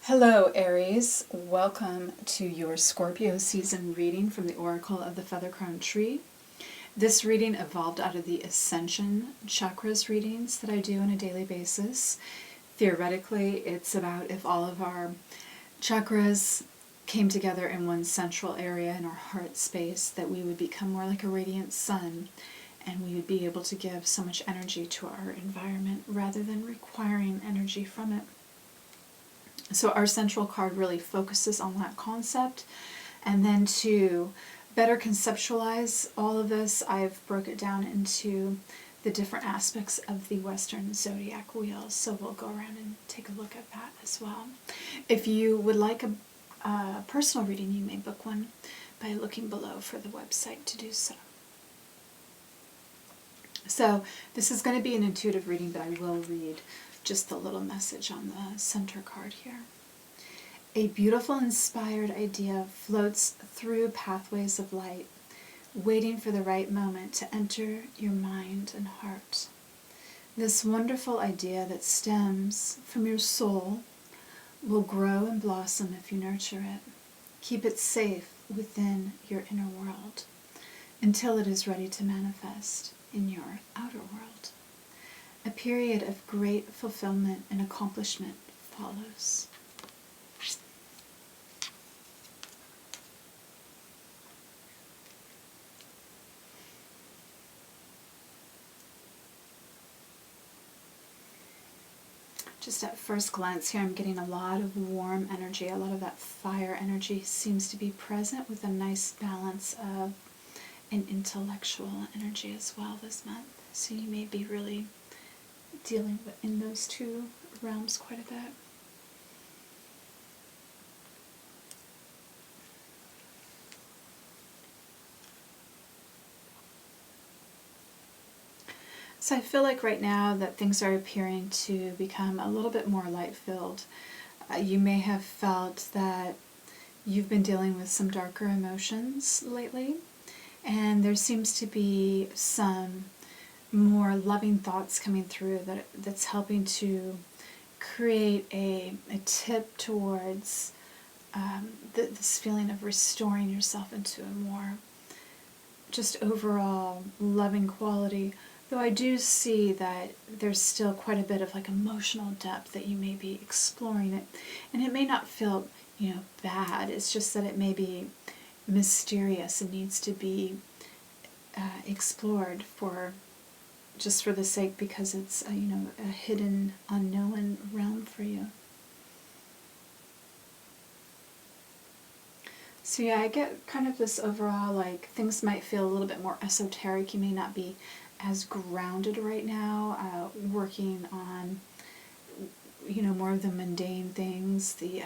Hello Aries, welcome to your Scorpio season reading from the Oracle of the Feather Crown Tree. This reading evolved out of the Ascension Chakras readings that I do on a daily basis. Theoretically, it's about if all of our chakras came together in one central area in our heart space, that we would become more like a radiant sun and we would be able to give so much energy to our environment rather than requiring energy from it. So our central card really focuses on that concept. And then to better conceptualize all of this, I've broke it down into the different aspects of the Western Zodiac wheel. So we'll go around and take a look at that as well. If you would like a personal reading, you may book one by looking below for the website to do so. So this is going to be an intuitive reading, but I will read just the little message on the center card here. A beautiful, inspired idea floats through pathways of light, waiting for the right moment to enter your mind and heart. This wonderful idea that stems from your soul will grow and blossom if you nurture it. Keep it safe within your inner world until it is ready to manifest in your outer world. A period of great fulfillment and accomplishment follows. Just at first glance here, I'm getting a lot of warm energy. A lot of that fire energy seems to be present with a nice balance of an intellectual energy as well this month. So you may be really dealing with in those two realms quite a bit. So I feel like right now that things are appearing to become a little bit more light-filled. You may have felt that you've been dealing with some darker emotions lately, and there seems to be some more loving thoughts coming through that's helping to create a tip towards this feeling of restoring yourself into a more just overall loving quality. Though I do see that there's still quite a bit of like emotional depth that you may be exploring it, and it may not feel bad. It's just that it may be mysterious and needs to be explored for the sake, because it's a hidden, unknown realm for you. So yeah, I get kind of this overall, like, things might feel a little bit more esoteric. You may not be as grounded right now, working on more of the mundane things, the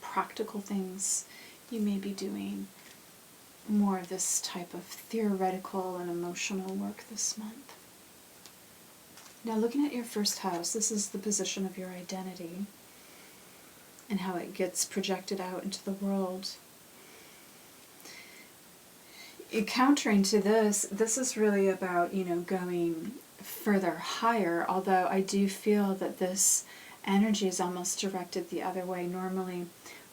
practical things. You may be doing more of this type of theoretical and emotional work this month. Now, looking at your first house, this is the position of your identity and how it gets projected out into the world. Countering to this is really about, going further higher, although I do feel that this energy is almost directed the other way. Normally,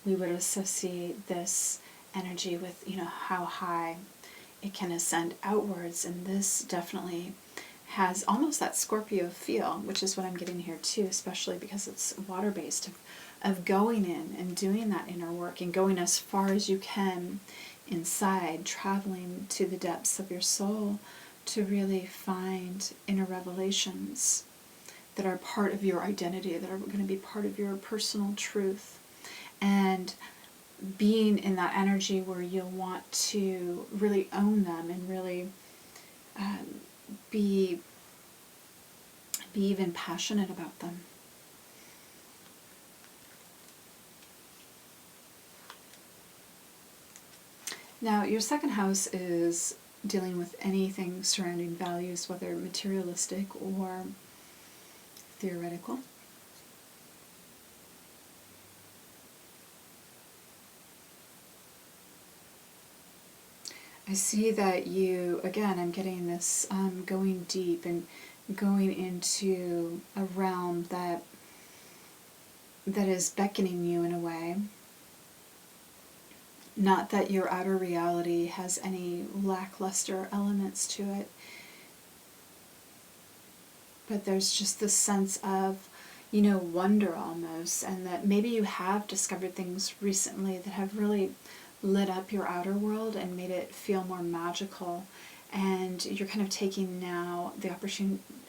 we would associate this energy with, how high it can ascend outwards, and this definitely has almost that Scorpio feel, which is what I'm getting here too, especially because it's water-based, of going in and doing that inner work and going as far as you can inside, traveling to the depths of your soul to really find inner revelations that are part of your identity, that are going to be part of your personal truth, and being in that energy where you'll want to really own them and really be even passionate about them. Now, your second house is dealing with anything surrounding values, whether materialistic or theoretical. I see that you, again, I'm getting this going deep and going into a realm that that is beckoning you in a way. Not that your outer reality has any lackluster elements to it, but there's just this sense of, wonder almost, and that maybe you have discovered things recently that have really lit up your outer world and made it feel more magical, and you're kind of taking now the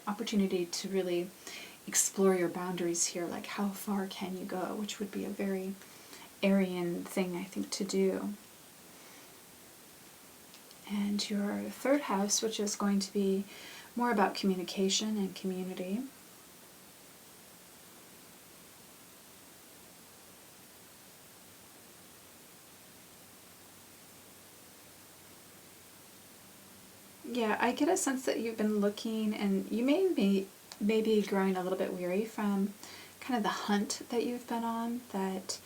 opportunity to really explore your boundaries here, like how far can you go, which would be a very Aryan thing, I think, to do. And your third house, which is going to be more about communication and community. Yeah, I get a sense that you've been looking, and you may be growing a little bit weary from kind of the hunt that you've been on, that,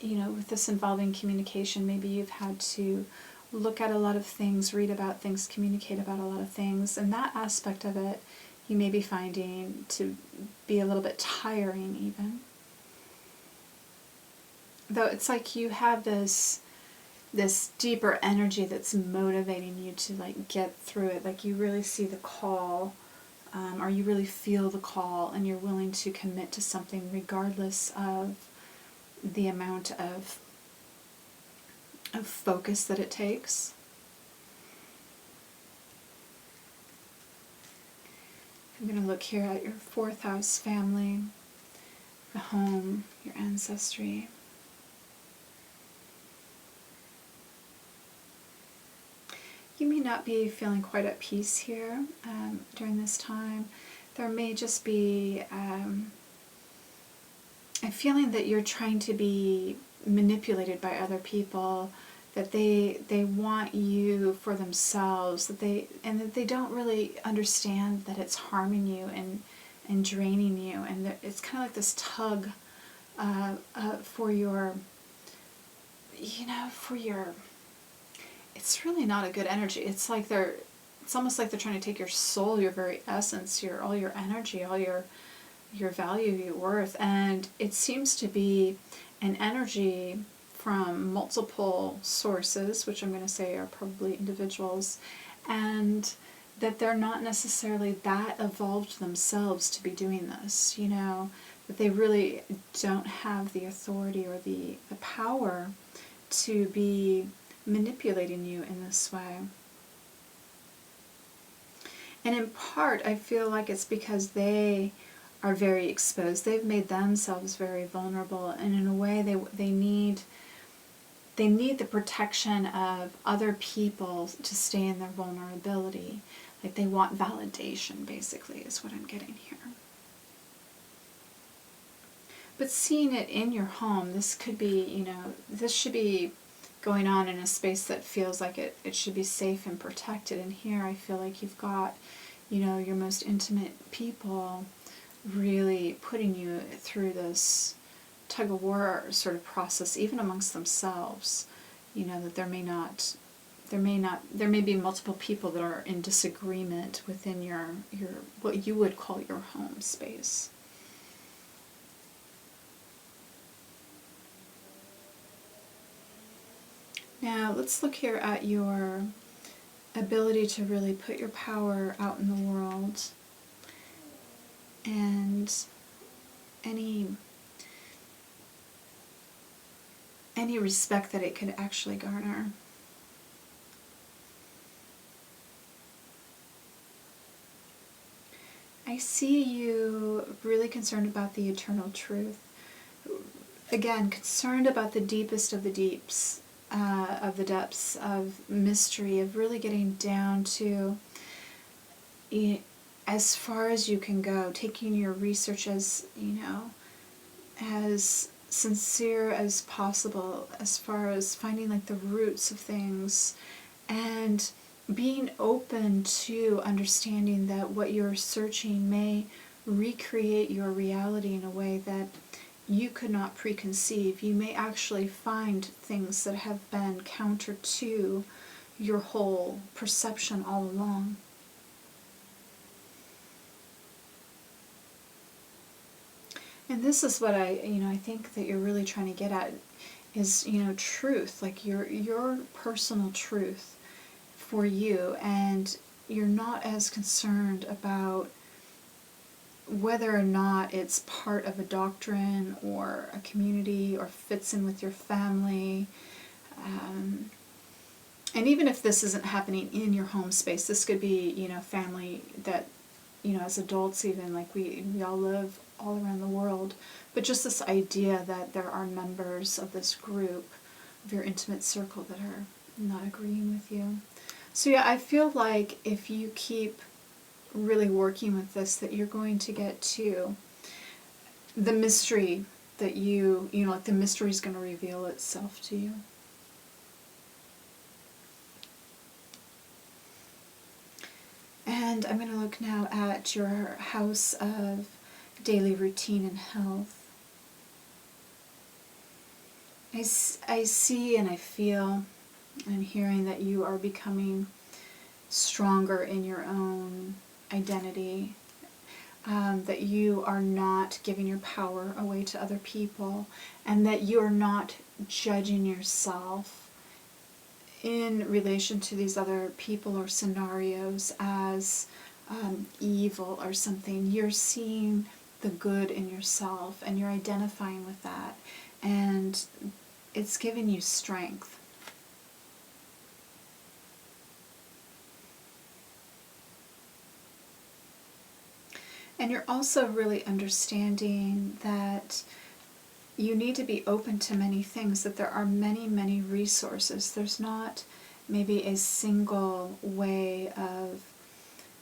with this involving communication, maybe you've had to look at a lot of things, read about things, communicate about a lot of things, and that aspect of it you may be finding to be a little bit tiring even. Though it's like you have this deeper energy that's motivating you to like get through it, like you really see the call, or you really feel the call, and you're willing to commit to something regardless of the amount of focus that it takes. I'm going to look here at your fourth house, family, the home, your ancestry. You may not be feeling quite at peace here during this time. There may just be a feeling that you're trying to be manipulated by other people, that they want you for themselves, that they don't really understand that it's harming you and draining you, and that it's kind of like this tug for your, it's really not a good energy. It's like it's almost like they're trying to take your soul, your very essence, all your energy, all your value, your worth, and it seems to be an energy from multiple sources, which I'm going to say are probably individuals, and that they're not necessarily that evolved themselves to be doing this, that they really don't have the authority or the power to be manipulating you in this way. And in part, I feel like it's because they are very exposed. They've made themselves very vulnerable, and in a way they need the protection of other people to stay in their vulnerability. Like they want validation, basically, is what I'm getting here. But seeing it in your home, this could be, this should be going on in a space that feels like it should be safe and protected. And here I feel like you've got, your most intimate people really putting you through this tug of war sort of process, even amongst themselves. That there may be multiple people that are in disagreement within your what you would call your home space. Now let's look here at your ability to really put your power out in the world, and any respect that it could actually garner. I see you really concerned about the eternal truth. Again, concerned about the deepest of the deeps, of the depths of mystery, of really getting down to as far as you can go, taking your research as sincere as possible, as far as finding like the roots of things, and being open to understanding that what you're searching may recreate your reality in a way that you could not preconceive. You may actually find things that have been counter to your whole perception all along. And this is what I think that you're really trying to get at is, truth, like your personal truth for you, and you're not as concerned about whether or not it's part of a doctrine or a community or fits in with your family. And even if this isn't happening in your home space, this could be, family that, as adults even, like we all live all around the world. But just this idea that there are members of this group, of your intimate circle, that are not agreeing with you. So yeah, I feel like if you keep really working with this, that you're going to get to the mystery that like the mystery is going to reveal itself to you. And I'm going to look now at your house of daily routine and health. I see and I feel, I'm hearing that you are becoming stronger in your own identity, that you are not giving your power away to other people, and that you are not judging yourself in relation to these other people or scenarios as evil or something. You're seeing the good in yourself and you're identifying with that, and it's giving you strength. And you're also really understanding that you need to be open to many things, that there are many, many resources. There's not maybe a single way of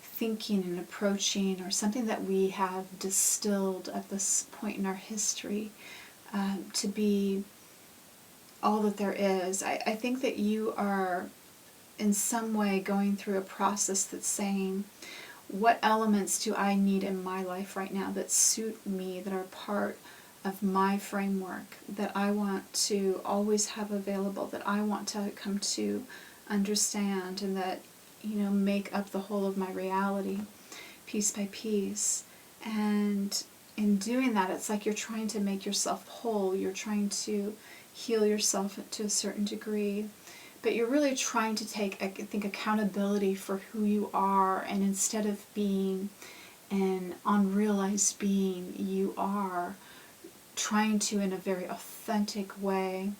thinking and approaching, or something that we have distilled at this point in our history to be all that there is. I think that you are in some way going through a process that's saying, what elements do I need in my life right now that suit me, that are part of my framework, that I want to always have available, that I want to come to understand, and that, make up the whole of my reality, piece by piece. And in doing that, it's like you're trying to make yourself whole, you're trying to heal yourself to a certain degree, but you're really trying to take, I think, accountability for who you are, and instead of being an unrealized being, you are trying to, in a very authentic way,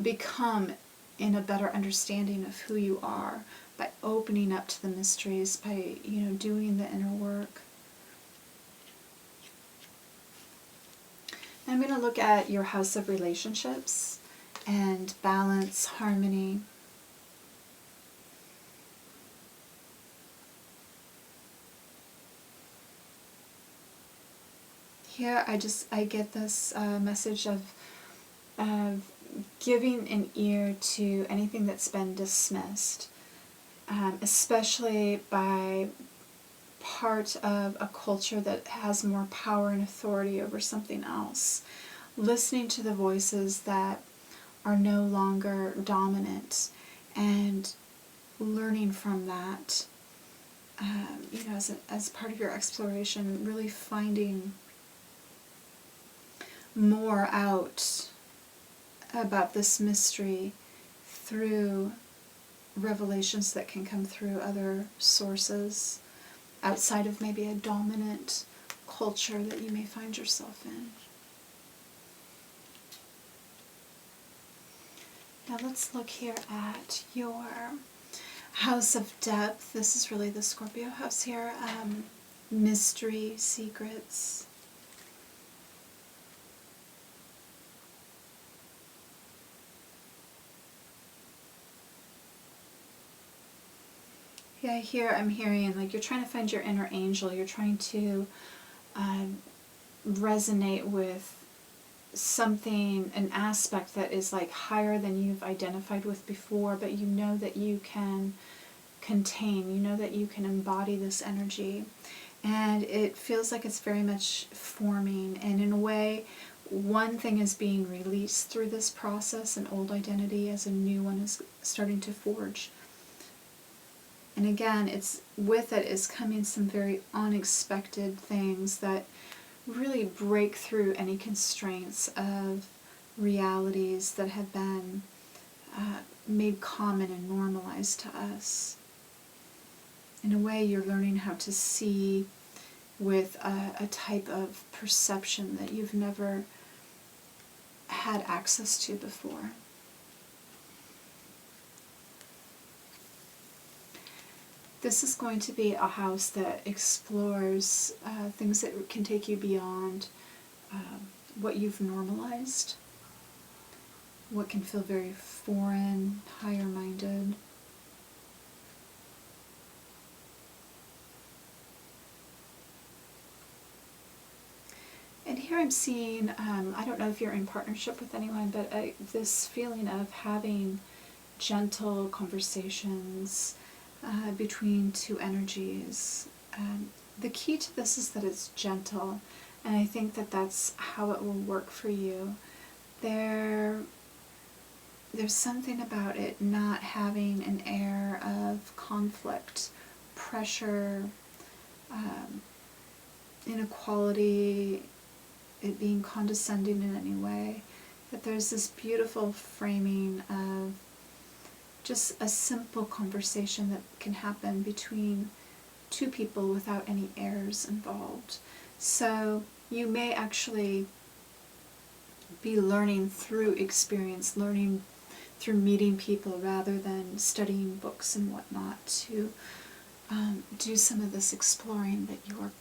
become in a better understanding of who you are by opening up to the mysteries, by, doing the inner work. I'm going to look at your house of relationships and balance, harmony. Here I get this message of giving an ear to anything that's been dismissed, especially by part of a culture that has more power and authority over something else. Listening to the voices that are no longer dominant and learning from that, as part of your exploration, really finding more out about this mystery through revelations that can come through other sources outside of maybe a dominant culture that you may find yourself in. Now let's look here at your house of depth. This is really the Scorpio house here. Mystery, secrets. Yeah, I'm hearing like you're trying to find your inner angel. You're trying to resonate with something, an aspect that is like higher than you've identified with before, but you know that you can contain, you know that you can embody this energy. And it feels like it's very much forming, and in a way, one thing is being released through this process, an old identity, as a new one is starting to forge. And again, with it is coming some very unexpected things that really break through any constraints of realities that have been made common and normalized to us. In a way, you're learning how to see with a type of perception that you've never had access to before. This is going to be a house that explores things that can take you beyond what you've normalized, what can feel very foreign, higher-minded. And here I'm seeing, I don't know if you're in partnership with anyone, but this feeling of having gentle conversations between two energies. The key to this is that it's gentle, and I think that that's how it will work for you. There's something about it not having an air of conflict, pressure, inequality, it being condescending in any way, that there's this beautiful framing of just a simple conversation that can happen between two people without any airs involved. So you may actually be learning through experience, learning through meeting people rather than studying books and whatnot to do some of this exploring that you're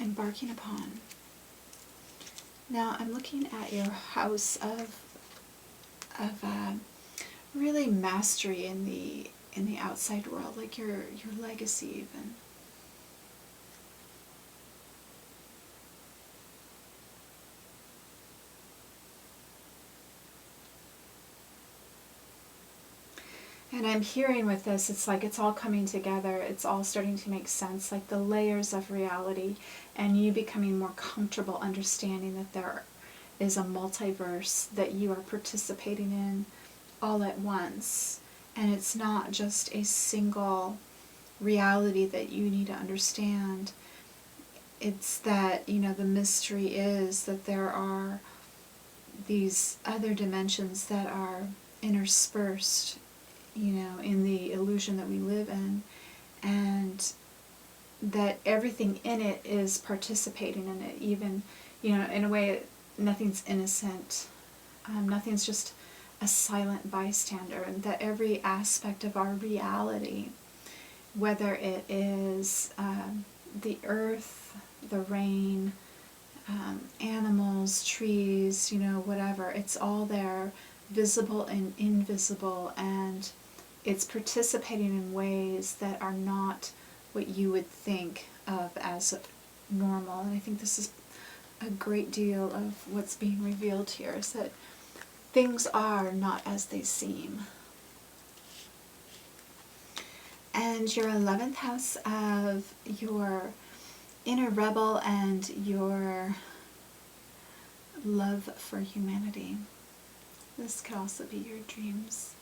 embarking upon. Now I'm looking at your house of really mastery in the outside world, like your legacy even. And I'm hearing with this, it's like it's all coming together, it's all starting to make sense, like the layers of reality, and you becoming more comfortable understanding that there is a multiverse that you are participating in all at once. And it's not just a single reality that you need to understand. It's that, the mystery is that there are these other dimensions that are interspersed in the illusion that we live in, and that everything in it is participating in it, even, in a way, nothing's innocent, nothing's just a silent bystander, and that every aspect of our reality, whether it is the earth, the rain, animals, trees, whatever, it's all there, visible and invisible, and it's participating in ways that are not what you would think of as normal. And I think this is a great deal of what's being revealed here, is that things are not as they seem. And your 11th house of your inner rebel and your love for humanity. This could also be your dreams.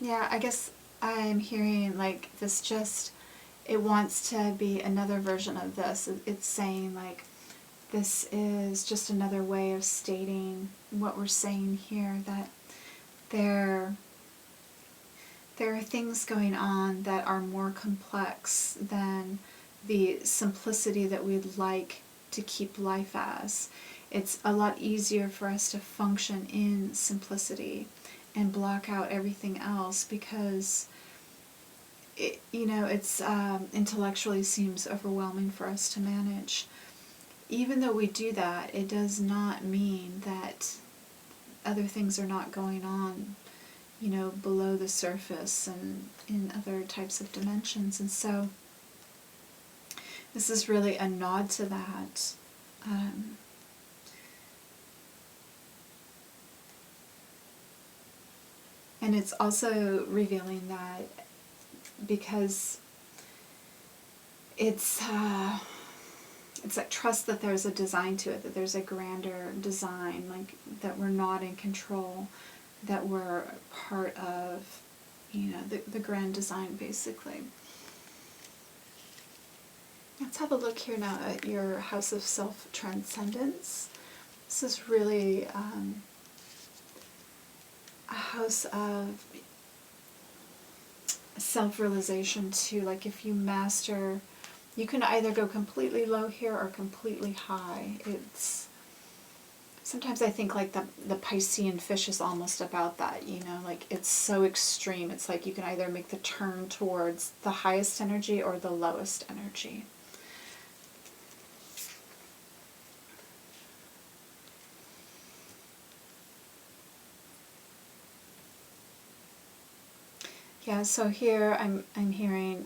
Yeah, I guess I'm hearing like this just, it wants to be another version of this. It's saying like, this is just another way of stating what we're saying here, that there are things going on that are more complex than the simplicity that we'd like to keep life as. It's a lot easier for us to function in simplicity and block out everything else because it's intellectually seems overwhelming for us to manage. Even though we do that, it does not mean that other things are not going on, below the surface and in other types of dimensions. And so this is really a nod to that. And it's also revealing that because it's it's like trust that there's a design to it, that there's a grander design, like that we're not in control, that we're part of, you know, the grand design, basically. Let's have a look here now at your house of self-transcendence. This is really a house of self-realization too. Like if you master, you can either go completely low here or completely high. It's sometimes I think like the Piscean fish is almost about that, you know, like it's so extreme. It's like you can either make the turn towards the highest energy or the lowest energy. Yeah, so here I'm hearing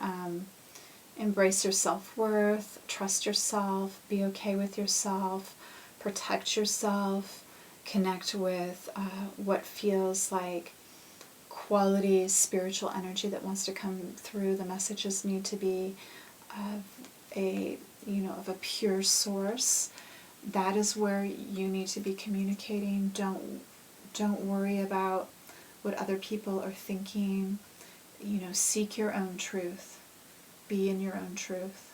embrace your self-worth, trust yourself, be okay with yourself, protect yourself, connect with what feels like quality spiritual energy that wants to come through. The messages need to be of a, you know, of a pure source. That is where you need to be communicating. Don't worry about what other people are thinking. You know, seek your own truth. Be in your own truth.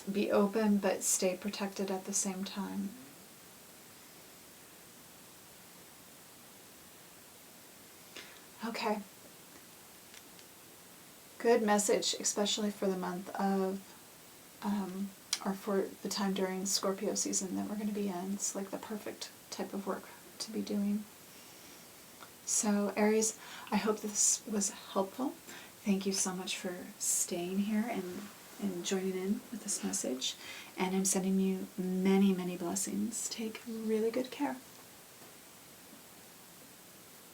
Be open, but stay protected at the same time. Okay. Good message, especially for the month of, or for the time during Scorpio season that we're going to be in. It's like the perfect type of work to be doing. So Aries, I hope this was helpful. Thank you so much for staying here and joining in with this message. And I'm sending you many, many blessings. Take really good care.